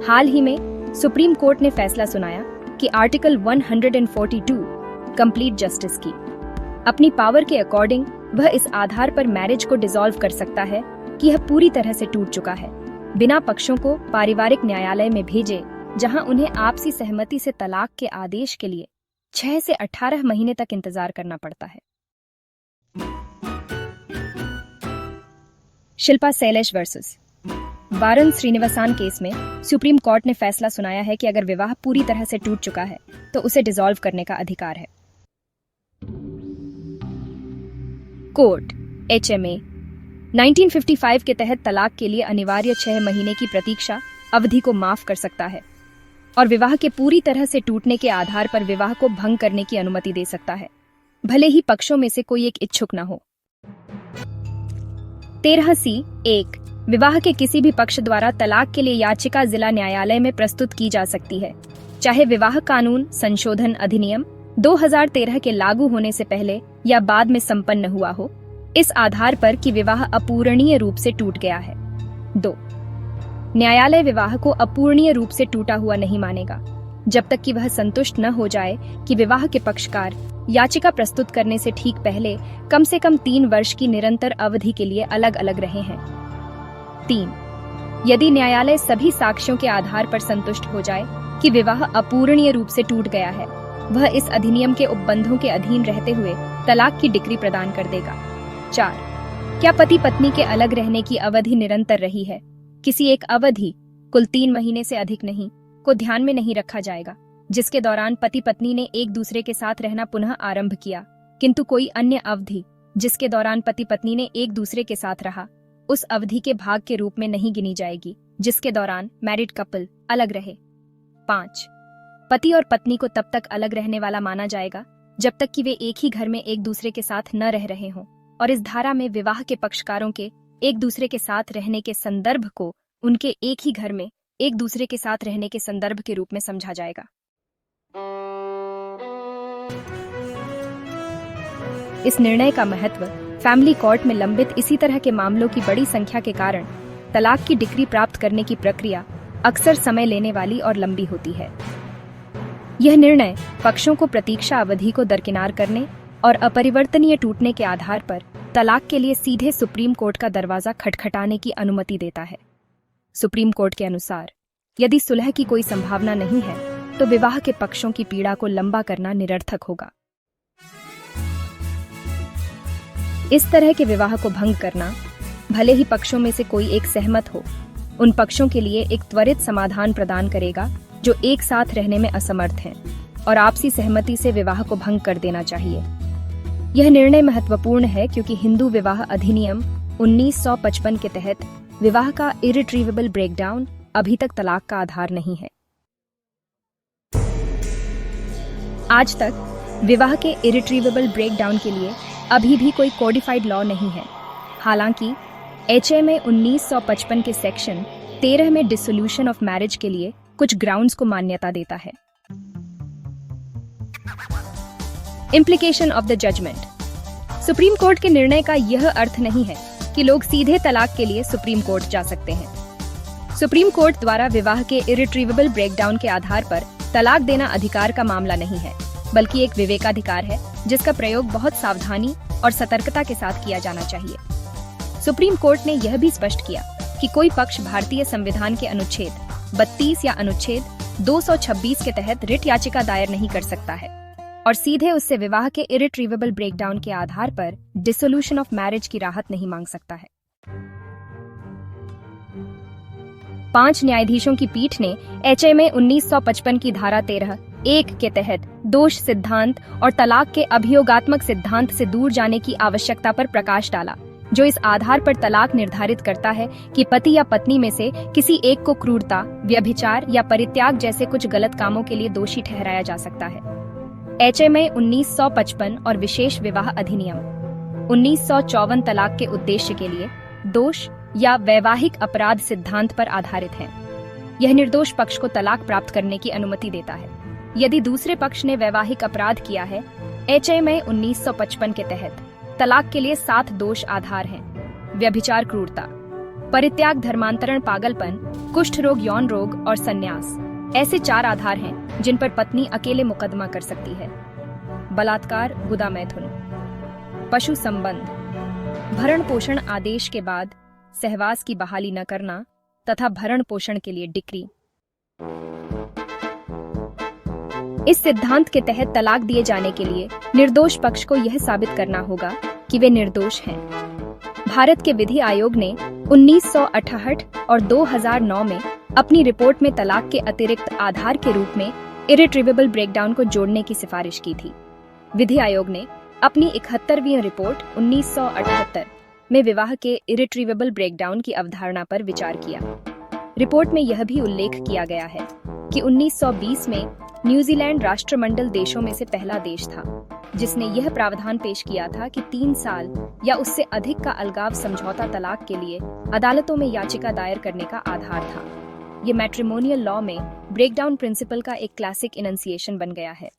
हाल ही में supreme court ने फैसला सुनाया कि आर्टिकल 142 कंप्लीट जस्टिस की अपनी पावर के अकॉर्डिंग वह इस आधार पर मैरिज को डिसॉल्व कर सकता है कि यह पूरी तरह से टूट चुका है, बिना पक्षों को पारिवारिक न्यायालय में भेजे, जहां उन्हें आपसी सहमति से तलाक के आदेश के लिए 6 से 18 महीने तक इंतजार करना पड़ता है। शिल्पा शैलेश वर्सेस वारन श्रीनिवासन केस में सुप्रीम कोर्ट ने फैसला सुनाया है कि अगर विवाह पूरी तरह से टूट चुका है तो उसे डिसॉल्व करने का अधिकार है। कोर्ट HMA 1955 के तहत तलाक के लिए अनिवार्य 6 महीने की प्रतीक्षा अवधि को माफ कर सकता है और विवाह के पूरी तरह से टूटने के आधार पर विवाह को भंग करने की अनुमति दे सकता है, भले ही पक्षों में से कोई एक इच्छुक न हो। 13C(1) विवाह के किसी भी पक्ष द्वारा तलाक के लिए याचिका जिला न्यायालय में प्रस्तुत की जा सकती है, चाहे विवाह कानून संशोधन अधिनियम 2013 के लागू होने से पहले या बाद में संपन्न हुआ हो, इस आधार पर कि विवाह अपूरणीय रूप से टूट गया है। 2. न्यायालय विवाह को अपूरणीय रूप से टूटा हुआ नहीं मानेगा जब तक कि वह संतुष्ट न हो जाए कि विवाह के पक्षकार याचिका प्रस्तुत करने से ठीक पहले कम से कम 3 वर्ष की निरंतर अवधि के लिए अलग अलग रहे हैं। 3. यदि न्यायालय सभी साक्ष्यों के आधार पर संतुष्ट हो जाए कि विवाह अपूरणीय रूप से टूट गया है, वह इस अधिनियम के उपबंधों के अधीन रहते हुए तलाक की डिक्री प्रदान कर देगा। 4. क्या पति पत्नी के अलग रहने की अवधि निरंतर रही है? किसी एक अवधि, कुल 3 महीने से अधिक नहीं, को ध्यान में नहीं रखा जाएगा जिसके दौरान पति पत्नी ने एक दूसरे के साथ रहना पुनः आरंभ किया, किंतु कोई अन्य अवधि जिसके दौरान पति पत्नी ने एक दूसरे के साथ रहा उस अवधि के भाग के रूप में नहीं गिनी जाएगी जिसके दौरान मैरिड कपल अलग रहे। 5. पति और पत्नी को तब तक अलग रहने वाला माना जाएगा जब तक कि वे एक ही घर में एक दूसरे के साथ न रह रहे हों, और इस धारा में विवाह के पक्षकारों के एक दूसरे के साथ रहने के संदर्भ को उनके एक ही घर में एक दूसरे के साथ रहने के संदर्भ के रूप में समझा जाएगा। इस निर्णय का महत्व फैमिली कोर्ट में लंबित इसी तरह के मामलों की बड़ी संख्या के कारण तलाक की डिक्री प्राप्त करने की प्रक्रिया अक्सर समय लेने वाली और लंबी होती है। यह निर्णय पक्षों को प्रतीक्षा अवधि को दरकिनार करने और अपरिवर्तनीय टूटने के आधार पर तलाक के लिए सीधे सुप्रीम कोर्ट का दरवाजा खटखटाने की अनुमति देता है। सुप्रीम कोर्ट के अनुसार यदि सुलह की कोई संभावना नहीं है तो विवाह के पक्षों की पीड़ा को लंबा करना निरर्थक होगा। इस तरह के विवाह को भंग करना, भले ही पक्षों में से कोई एक सहमत हो, उन पक्षों के लिए एक त्वरित समाधान प्रदान करेगा जो एक साथ रहने में असमर्थ हैं, और आपसी सहमति से विवाह को भंग कर देना चाहिए। यह निर्णय महत्वपूर्ण है क्योंकि हिंदू विवाह अधिनियम 1955 के तहत विवाह का इरिट्रीवेबल ब्रेकडाउन अभी तक तलाक का आधार नहीं है। आज तक विवाह के इरिट्रीवेबल ब्रेकडाउन के लिए अभी भी कोई कोडिफाइड लॉ नहीं है। हालांकि HMA 1955 के सेक्शन 13 में डिसोल्यूशन ऑफ मैरिज के लिए कुछ ग्राउंड्स को मान्यता देता है। Implication of the judgment. Supreme court के निर्णय का यह अर्थ नहीं है कि लोग सीधे तलाक के लिए सुप्रीम कोर्ट जा सकते हैं। सुप्रीम कोर्ट द्वारा विवाह के इरिट्रीवेबल ब्रेकडाउन के आधार पर तलाक देना अधिकार का मामला नहीं है, बल्कि एक विवेकाधिकार है जिसका प्रयोग बहुत सावधानी और सतर्कता के साथ किया जाना चाहिए। सुप्रीम कोर्ट ने यह भी स्पष्ट किया कि कोई पक्ष भारतीय संविधान के अनुच्छेद 32 या अनुच्छेद 226 के तहत रिट याचिका दायर नहीं कर सकता है और सीधे उससे विवाह के इरिट्रीवेबल ब्रेकडाउन के आधार पर डिसोल्यूशन ऑफ मैरिज की राहत नहीं मांग सकता है। 5 न्यायाधीशों की पीठ ने HMA 1955 की धारा 13(1) के तहत दोष सिद्धांत और तलाक के अभियोगात्मक सिद्धांत से दूर जाने की आवश्यकता पर प्रकाश डाला, जो इस आधार पर तलाक निर्धारित करता है कि पति या पत्नी में से किसी एक को क्रूरता, व्यभिचार या परित्याग जैसे कुछ गलत कामों के लिए दोषी ठहराया जा सकता है। HMA 1955 और विशेष विवाह अधिनियम 1954 तलाक के उद्देश्य के लिए दोष या वैवाहिक अपराध सिद्धांत पर आधारित है। यह निर्दोष पक्ष को तलाक प्राप्त करने की अनुमति देता है यदि दूसरे पक्ष ने वैवाहिक अपराध किया है। HMA 1955 के तहत तलाक के लिए 7 दोष आधार हैं: व्यभिचार, क्रूरता, परित्याग, धर्मांतरण, पागलपन, कुष्ठ रोग, यौन रोग और संन्यास ऐसे 4 आधार हैं जिन पर पत्नी अकेले मुकदमा कर सकती है। बलात्कार, गुदा मैथुन, पशु संबंध, भरण पोषण आदेश के बाद सहवास की बहाली न करना तथा भरण पोषण के लिए डिक्री। इस सिद्धांत के तहत तलाक दिए जाने के लिए निर्दोष पक्ष को यह साबित करना होगा कि वे निर्दोष हैं। भारत के विधि आयोग ने 1968 और 2009 में अपनी रिपोर्ट में तलाक के अतिरिक्त आधार के रूप में इरिट्रीवेबल ब्रेकडाउन को जोड़ने की सिफारिश की थी। विधि आयोग ने अपनी 71वीं रिपोर्ट 1978 में विवाह के इरिट्रीवेबल ब्रेकडाउन की अवधारणा पर विचार किया। रिपोर्ट में यह भी उल्लेख किया गया है कि 1920 में न्यूजीलैंड राष्ट्रमंडल देशों में से पहला देश था जिसने यह प्रावधान पेश किया था कि 3 साल या उससे अधिक का अलगाव समझौता तलाक के लिए अदालतों में याचिका दायर करने का आधार था। ये मैट्रिमोनियल लॉ में ब्रेकडाउन प्रिंसिपल का एक क्लासिक इनंसिएशन बन गया है।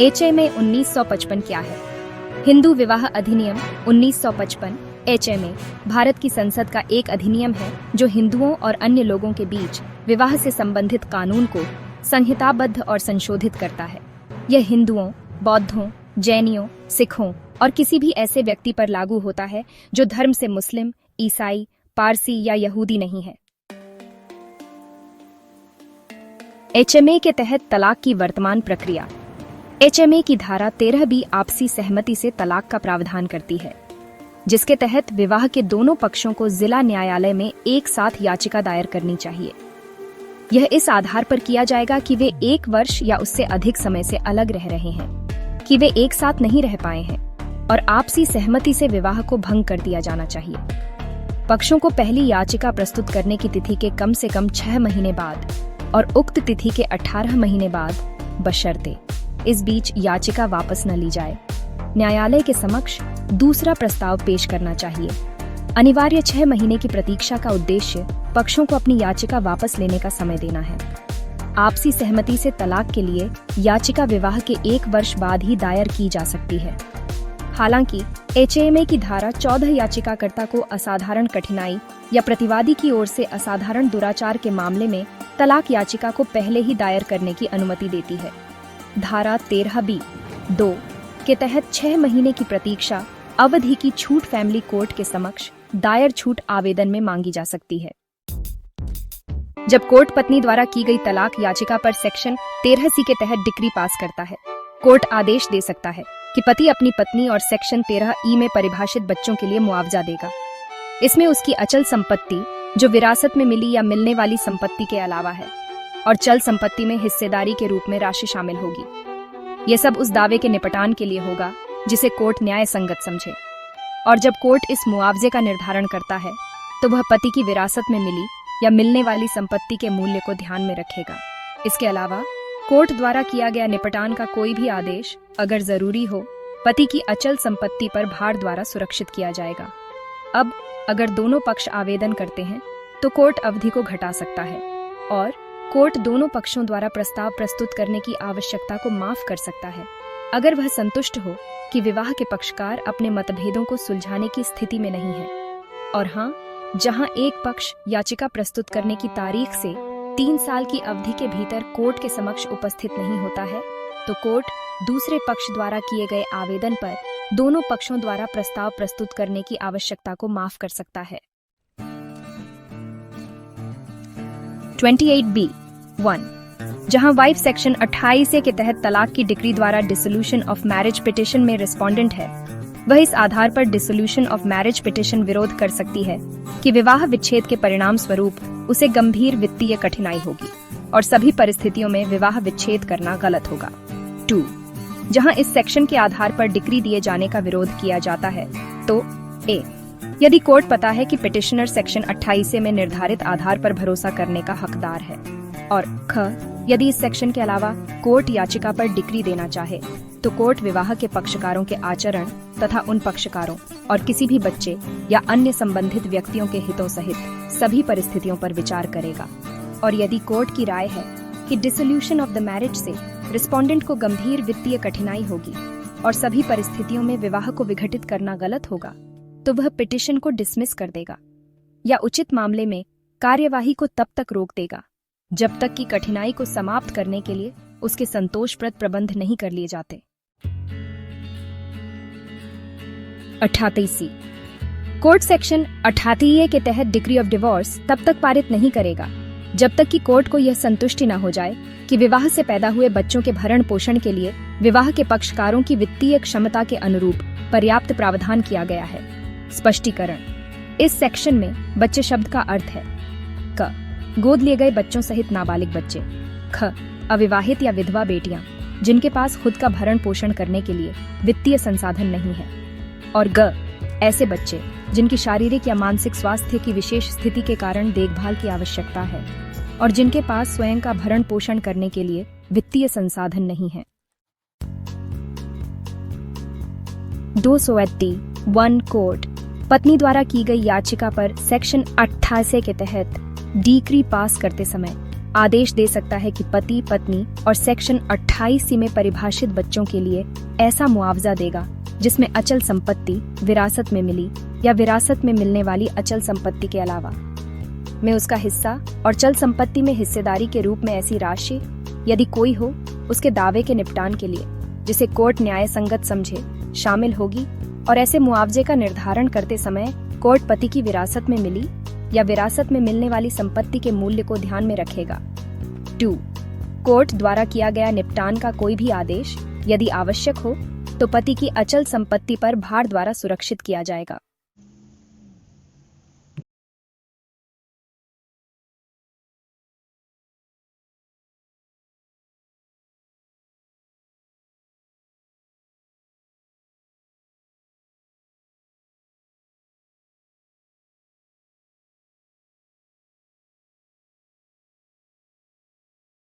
एचएमए 1955 क्या है? हिंदू विवाह अधिनियम 1955 एचएमए भारत की संसद का एक अधिनियम है जो हिंदुओं और अन्य लोगों के बीच विवाह से संबंधित कानून को संहिताबद्ध और संशोधित करता है। यह हिंदुओं, बौद्धों, जैनियों, सिखों और किसी भी ऐसे व्यक्ति पर लागू होता है जो धर्म से मुस्लिम, ईसाई, पारसी या यहूदी नहीं है। एचएमए के तहत तलाक की वर्तमान प्रक्रिया। एचएमए की धारा 13B आपसी सहमति से तलाक का प्रावधान करती है, जिसके तहत विवाह के दोनों पक्षों को जिला न्यायालय में एक साथ याचिका दायर करनी चाहिए। यह इस आधार पर किया जाएगा कि वे 1 वर्ष या उससे अधिक समय से अलग रह रहे हैं, कि वे एक साथ नहीं रह पाए हैं और आपसी सहमति से विवाह को भंग कर दिया जाना चाहिए। पक्षों को पहली याचिका प्रस्तुत करने की तिथि के कम से कम 6 महीने बाद और उक्त तिथि के 18 महीने बाद, बशर्ते इस बीच याचिका वापस न ली जाए, न्यायालय के समक्ष दूसरा प्रस्ताव पेश करना चाहिए। अनिवार्य 6 महीने की प्रतीक्षा का उद्देश्य पक्षों को अपनी याचिका वापस लेने का समय देना है। आपसी सहमति से तलाक के लिए याचिका विवाह के 1 वर्ष बाद ही दायर की जा सकती है। हालांकि एचएमए की धारा 14 याचिकाकर्ता को असाधारण कठिनाई या प्रतिवादी की ओर से असाधारण दुराचार के मामले में तलाक याचिका को पहले ही दायर करने की अनुमति देती है। धारा 13B(2) के तहत 6 महीने की प्रतीक्षा अवधि की छूट फैमिली कोर्ट के समक्ष दायर छूट आवेदन में मांगी जा सकती है। जब कोर्ट पत्नी द्वारा की गई तलाक याचिका पर सेक्शन 13C के तहत डिक्री पास करता है, कोर्ट आदेश दे सकता है कि पति अपनी पत्नी और सेक्शन 13E में परिभाषित बच्चों के लिए मुआवजा देगा। इसमें उसकी अचल संपत्ति जो विरासत में मिली या मिलने वाली संपत्ति के अलावा है और चल संपत्ति में हिस्सेदारी के रूप में राशि शामिल होगी। यह सब उस दावे के निपटान के लिए होगा जिसे कोर्ट न्याय संगत समझे। और जब कोर्ट इस मुआवजे का निर्धारण करता है तो वह पति की विरासत में मिली या मिलने वाली संपत्ति के मूल्य को ध्यान में रखेगा। इसके अलावा कोर्ट द्वारा किया गया निपटान का कोई भी आदेश अगर जरूरी हो, पति की अचल संपत्ति पर भार द्वारा सुरक्षित किया जाएगा। अब अगर दोनों पक्ष आवेदन करते हैं तो कोर्ट अवधि को घटा सकता है और कोर्ट दोनों पक्षों द्वारा प्रस्ताव प्रस्तुत करने की आवश्यकता को माफ कर सकता है अगर वह संतुष्ट हो कि विवाह के पक्षकार अपने मतभेदों को सुलझाने की स्थिति में नहीं है। और हाँ, जहां एक पक्ष याचिका प्रस्तुत करने की तारीख से 3 साल की अवधि के भीतर कोर्ट के समक्ष उपस्थित नहीं होता है, तो कोर्ट दूसरे पक्ष द्वारा किए गए आवेदन पर दोनों पक्षों द्वारा प्रस्ताव प्रस्तुत करने की आवश्यकता को माफ कर सकता है। 28B(1) जहां वाइफ सेक्शन 28A के तहत तलाक की डिक्री द्वारा डिसोल्यूशन ऑफ मैरिज पिटिशन में रिस्पोंडेंट है, वह इस आधार पर डिसोल्यूशन ऑफ मैरिज पिटिशन विरोध कर सकती है कि विवाह विच्छेद के परिणाम स्वरूप उसे गंभीर वित्तीय कठिनाई होगी और सभी परिस्थितियों में विवाह विच्छेद करना गलत होगा। 2. जहां इस सेक्शन के आधार पर डिक्री दिए जाने का विरोध किया जाता है, तो ए यदि कोर्ट पता है कि पिटिशनर सेक्शन 28A में निर्धारित आधार पर भरोसा करने का हकदार है, और ख यदि इस सेक्शन के अलावा कोर्ट याचिका पर डिक्री देना चाहे तो कोर्ट विवाह के पक्षकारों के आचरण तथा उन पक्षकारों और किसी भी बच्चे या अन्य संबंधित व्यक्तियों के हितों सहित सभी परिस्थितियों पर विचार करेगा। और यदि कोर्ट की राय है कि डिसोल्यूशन ऑफ द मैरिज से रिस्पोंडेंट को गंभीर वित्तीय कठिनाई होगी और सभी परिस्थितियों में विवाह को विघटित करना गलत होगा, तो वह पिटिशन को डिसमिस कर देगा या उचित मामले में कार्यवाही को तब तक रोक देगा जब तक कि कठिनाई को समाप्त करने के लिए उसके संतोषप्रद प्रबंध नहीं कर लिए जाते। 38C कोर्ट सेक्शन 38A के तहत डिक्री ऑफ डिवोर्स तब तक पारित नहीं करेगा जब तक कि कोर्ट को यह संतुष्टि न हो जाए कि विवाह से पैदा हुए बच्चों के भरण पोषण के लिए विवाह के पक्षकारों की वित्तीय क्षमता के अनुरूप पर्याप्त प्रावधान किया गया है। स्पष्टीकरण। इस सेक्शन में बच्चे शब्द का अर्थ है क गोद लिए गए बच्चों सहित नाबालिग बच्चे, ख अविवाहित या विधवा बेटियां जिनके पास खुद का भरण पोषण करने के लिए वित्तीय संसाधन नहीं है, और ग ऐसे बच्चे जिनकी शारीरिक या मानसिक स्वास्थ्य की विशेष स्थिति के कारण देखभाल की आवश्यकता है और जिनके पास स्वयं का भरण पोषण करने के लिए वित्तीय संसाधन नहीं है। 280(1) कोर्ट पत्नी द्वारा की गई याचिका पर सेक्शन 88 के तहत डिक्री पास करते समय आदेश दे सकता है कि पति पत्नी और सेक्शन 28C में परिभाषित बच्चों के लिए ऐसा मुआवजा देगा जिसमें अचल संपत्ति विरासत में मिली या विरासत में मिलने वाली अचल संपत्ति के अलावा में उसका हिस्सा और चल संपत्ति में हिस्सेदारी के रूप में ऐसी राशि, यदि कोई हो, उसके दावे के निपटान के लिए जिसे कोर्ट न्याय संगत समझे, शामिल होगी। और ऐसे मुआवजे का निर्धारण करते समय कोर्ट पति की विरासत में मिली या विरासत में मिलने वाली संपत्ति के मूल्य को ध्यान में रखेगा। 2. कोर्ट द्वारा किया गया निपटान का कोई भी आदेश यदि आवश्यक हो तो पति की अचल संपत्ति पर भार द्वारा सुरक्षित किया जाएगा।